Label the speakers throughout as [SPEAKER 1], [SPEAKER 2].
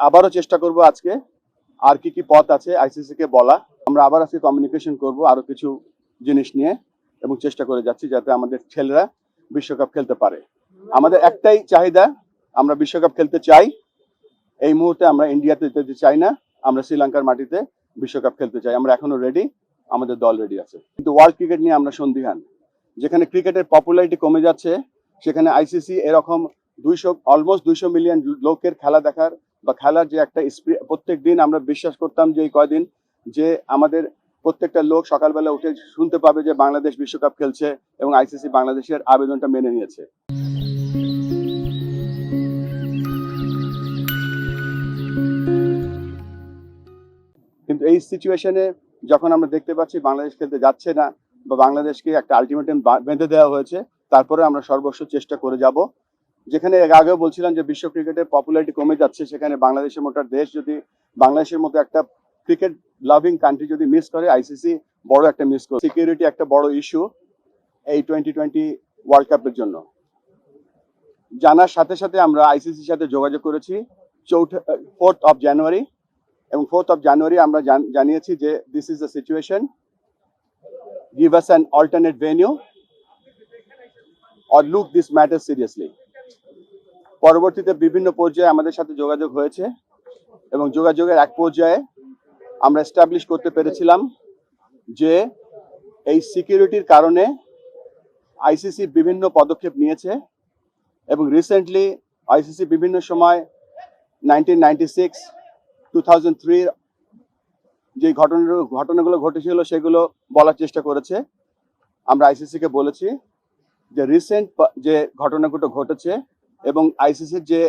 [SPEAKER 1] আবারও চেষ্টা করব আজকে আর কি পথ আছে আইসিসি কে বলা। আমরা আবার আজকে কমিউনিকেশন করব আরো কিছু জিনিস নিয়ে এবং চেষ্টা করে যাচ্ছি যাতে আমাদের ছেলেরা বিশ্বকাপ খেলতে পারে। আমাদের একটাই চাহিদা, আমরা বিশ্বকাপ খেলতে চাই। এই মুহূর্তে আমরা ইন্ডিয়াতে যেতে চাই না, আমরা শ্রীলঙ্কার মাটিতে বিশ্বকাপ খেলতে চাই। আমরা এখনো রেডি, আমাদের দল রেডি আছে। কিন্তু ওয়ার্ল্ড ক্রিকেট নিয়ে আমরা সন্দিহান। যেখানে ক্রিকেটের পপুলারিটি কমে যাচ্ছে, সেখানে আইসিসি এরকম অলমোস্ট 200 মিলিয়ন লোকের খেলা দেখার বা খেলার যে একটা প্রত্যেক দিন আমরা বিশ্বাস করতাম যে এই কয়দিন যে আমাদের প্রত্যেকটা লোক সকালবেলা উঠে শুনতে পাবে যে বাংলাদেশ বিশ্বকাপ খেলছে এবং আইসিসি বাংলাদেশের আবেদনটা মেনে নিয়েছে। কিন্তু এই সিচুয়েশনে যখন আমরা দেখতে পাচ্ছি বাংলাদেশ খেলতে যাচ্ছে না বা বাংলাদেশকে একটা আলটিমেটাম বেঁধে দেওয়া হয়েছে, তারপরে আমরা সর্বস্ব চেষ্টা করে যাব। যেখানে আগেও বলছিলাম যে বিশ্ব ক্রিকেটের পপুলারিটি কমে যাচ্ছে, সেখানে বাংলাদেশের মতো দেশ যদি বাংলাদেশের মতো একটা ক্রিকেট লাভিং কান্ট্রি যদি মিস করে, আইসিসি বড় একটা মিস করে। সিকিউরিটি একটা বড় ইস্যু এই 2020 ওয়ার্ল্ড কাপের জন্য। জানার সাথে সাথে আমরা আইসিসির সাথে যোগাযোগ করেছি 4th জানুয়ারি, এবং 4th জানুয়ারি আমরা জানিয়েছি যে this is the situation, give us an alternate venue or look this matter seriously. পরবর্তীতে বিভিন্ন পর্যায়ে আমাদের সাথে যোগাযোগ হয়েছে এবং যোগাযোগের এক পর্যায়ে আমরা এস্টাবলিশ করতে পেরেছিলাম যে এই সিকিউরিটির কারণে আইসিসি বিভিন্ন পদক্ষেপ নিয়েছে এবং রিসেন্টলি আইসিসি বিভিন্ন সময় 1996, 2003 যে ঘটনাগুলো ঘটেছিল সেগুলো বলার চেষ্টা করেছে। আমরা আইসিসিকে বলেছি যে রিসেন্ট যে ঘটনাগুলো ঘটেছে এবং আইসিসির যে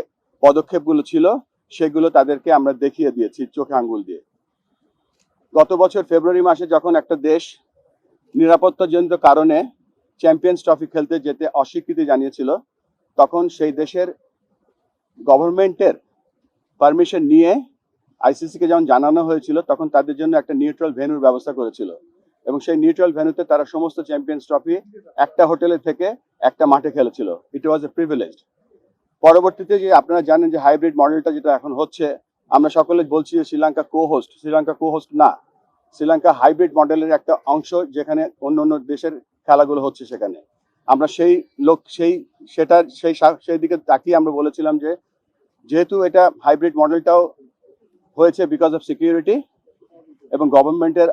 [SPEAKER 1] পদক্ষেপগুলো ছিল সেগুলো তাদেরকে আমরা দেখিয়ে দিয়েছি চোখে আঙ্গুল দিয়ে। গত বছর ফেব্রুয়ারি মাসে যখন একটা দেশ নিরাপত্তাজনিত কারণে চ্যাম্পিয়ন্স ট্রফি খেলতে যেতে অস্বীকৃতি জানিয়েছিল, তখন সেই দেশের গভর্নমেন্টের পারমিশন নিয়ে আইসিসিকে যখন জানানো হয়েছিল, তখন তাদের জন্য একটা নিউট্রাল ভেন্যুর ব্যবস্থা করেছিল এবং সেই নিউট্রাল ভেন্যুতে তারা সমস্ত চ্যাম্পিয়ন্স ট্রফি একটা হোটেলে থেকে একটা মাঠে খেলেছিল। ইট ওয়াজ এ প্রিভিলেজ। পরবর্তীতে যে আপনারা জানেন যে হাইব্রিড মডেলটা যেটা এখন হচ্ছে, আমরা সকলে বলছি যে শ্রীলঙ্কা কো হোস্ট না, শ্রীলঙ্কা হাইব্রিড মডেলের একটা অংশ, যেখানে অন্য অন্য দেশের খেলাগুলো হচ্ছে। সেখানে আমরা সেই দিকে তাকিয়ে আমরা বলেছিলাম যে যেহেতু এটা হাইব্রিড মডেলটাও হয়েছে বিকজ অফ সিকিউরিটি এবং গভর্নমেন্টের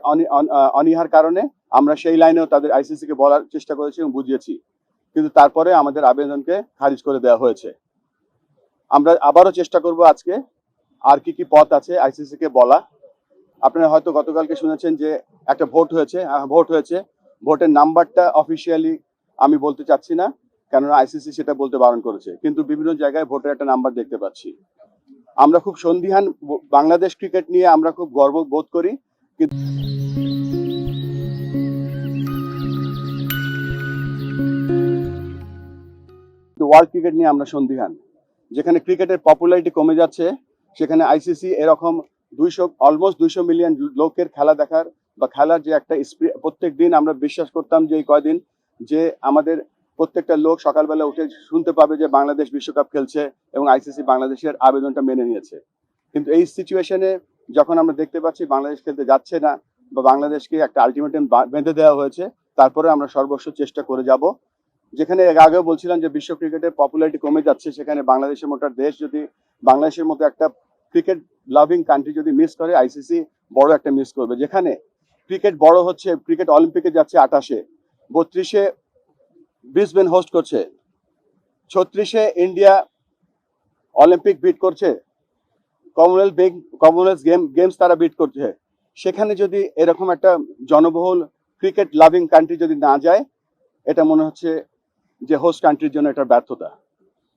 [SPEAKER 1] অনীহার কারণে, আমরা সেই লাইনেও তাদের আইসিসিকে বলার চেষ্টা করেছি এবং বুঝিয়েছি, কিন্তু তারপরে আমাদের আবেদনকে খারিজ করে দেওয়া হয়েছে। আমরা আবারও চেষ্টা করব আজকে আর কি পথ আছে আইসিসি কে বলা। আপনারা হয়তো গতকালকে শুনেছেন যে একটা ভোট হয়েছে। ভোটের নাম্বারটা অফিসিয়ালি আমি বলতে চাচ্ছি না, কেননা আইসিসি সেটা বলতে বারণ করেছে, কিন্তু বিভিন্ন জায়গায় ভোটের একটা নাম্বার দেখতে পাচ্ছি। আমরা খুব সন্দিহান, বাংলাদেশ ক্রিকেট নিয়ে আমরা খুব গর্ব বোধ করি, কিন্তু ওয়ার্ল্ড ক্রিকেট নিয়ে আমরা সন্দিহান। যেখানে ক্রিকেটের পপুলারিটি কমে যাচ্ছে, সেখানে আইসিসি এরকম অলমোস্ট 200 মিলিয়ন লোকের খেলা দেখার বা খেলার যে একটা প্রত্যেক দিন আমরা বিশ্বাস করতাম যে এই কয়দিন যে আমাদের প্রত্যেকটা লোক সকালবেলা উঠে শুনতে পাবে যে বাংলাদেশ বিশ্বকাপ খেলছে এবং আইসিসি বাংলাদেশের আবেদনটা মেনে নিয়েছে। কিন্তু এই সিচুয়েশনে যখন আমরা দেখতে পাচ্ছি বাংলাদেশ খেলতে যাচ্ছে না বা বাংলাদেশকে একটা আলটিমেটাম বেঁধে দেওয়া হয়েছে, তারপরে আমরা সর্বস্ব চেষ্টা করে যাব। যেখানে আগেও বলছিলাম যে বিশ্ব ক্রিকেটের পপুলারিটি কমে যাচ্ছে, সেখানে বাংলাদেশের মতো দেশ যদি বাংলাদেশের মতো একটা ক্রিকেট লাভিং কান্ট্রি যদি মিস করে, আইসিসি বড় একটা মিস করবে। যেখানে ক্রিকেট বড় হচ্ছে, ক্রিকেট অলিম্পিকে যাচ্ছে 28-এ, 32-এ ব্রিসবেন হোস্ট করছে, 36-এ ইন্ডিয়া অলিম্পিক বিট করছে, কমনওয়েলথ গেমস তারা বিট করছে। সেখানে যদি এরকম একটা জনবহুল ক্রিকেট লাভিং কান্ট্রি যদি না যায়, এটা মনে হচ্ছে যে হোস্ট কান্ট্রির জন্য এটা ব্যর্থতা।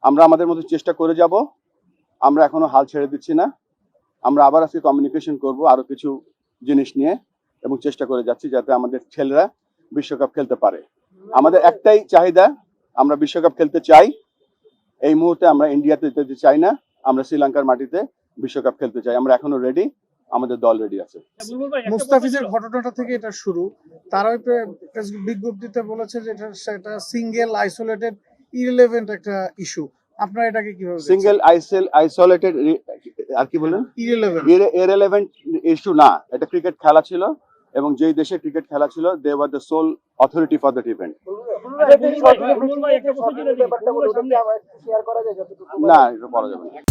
[SPEAKER 1] আমরা আমাদের মধ্যে চেষ্টা করে যাব, আমরা এখনো হাল ছেড়ে দিচ্ছি না। আমরা আবার আজকে কমিউনিকেশন করব আরো কিছু জিনিস নিয়ে এবং চেষ্টা করে যাচ্ছি যাতে আমাদের ছেলেরা বিশ্বকাপ খেলতে পারে। আমাদের একটাই চাহিদা, আমরা বিশ্বকাপ খেলতে চাই। এই মুহূর্তে আমরা ইন্ডিয়াতে যেতে চাই না, আমরা শ্রীলঙ্কার মাটিতে বিশ্বকাপ খেলতে চাই। আমরা এখনো রেডি, আমাদের দল রেডি আছে।
[SPEAKER 2] মুস্তাফিজের ঘটনাটা থেকে এটা শুরু। তারা বিজ্ঞপ্তিতে বলেছে যে এটা সিঙ্গেল আইসোলেটেড ইররিলেভেন্ট একটা ইস্যু। আপনারা এটাকে কিভাবে
[SPEAKER 1] সিঙ্গেল আইসোলেটেড আর কি বলেন
[SPEAKER 2] ইরেলেভেন্ট
[SPEAKER 1] ইরেলেভেন্ট ইস্যু না, এটা ক্রিকেট খেলা ছিল এবং যেই দেশে ক্রিকেট খেলা ছিল they were the sole authority for that event. না, এটা করা যাবে না।